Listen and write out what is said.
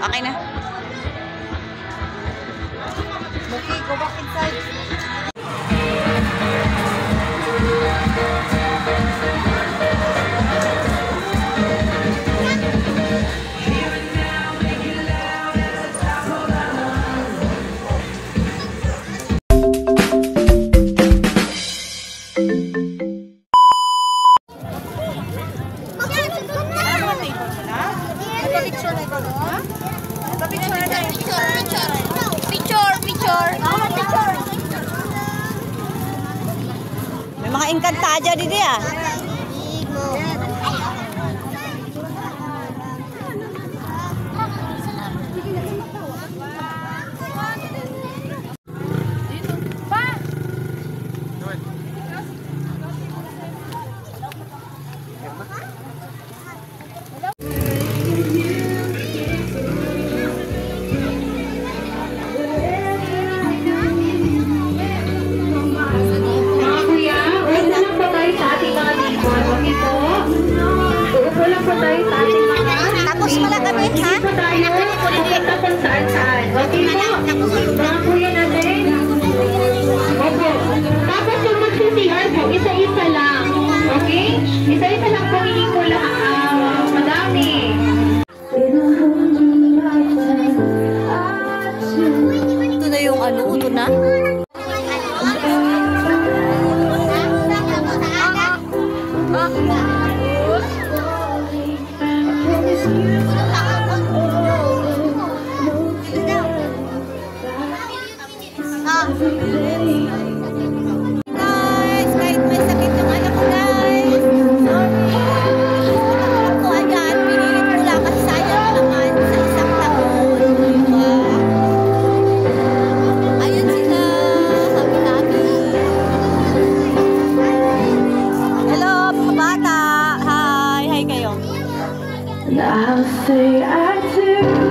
Okay na. Okay, go back inside. May mga engkantada dito ah. Tapos pala kami, ha? Pupunta kung saan-saan. Okay po? Mga kuya natin. Opo. Tapos yung mag-CR po, isa-isa lang. Okay? Isa-isa lang po, hindi po lang madami. Ito na yung ano, ito na? Guys, kahit may sakit yung anak ko, guys. Ako, ayan, pinilit ko lang kasi sayang naman sa isang taon. Diba? Ayun sila, happy-happy. Hello, mga bata. Hi, hi kayo. I'll say I do.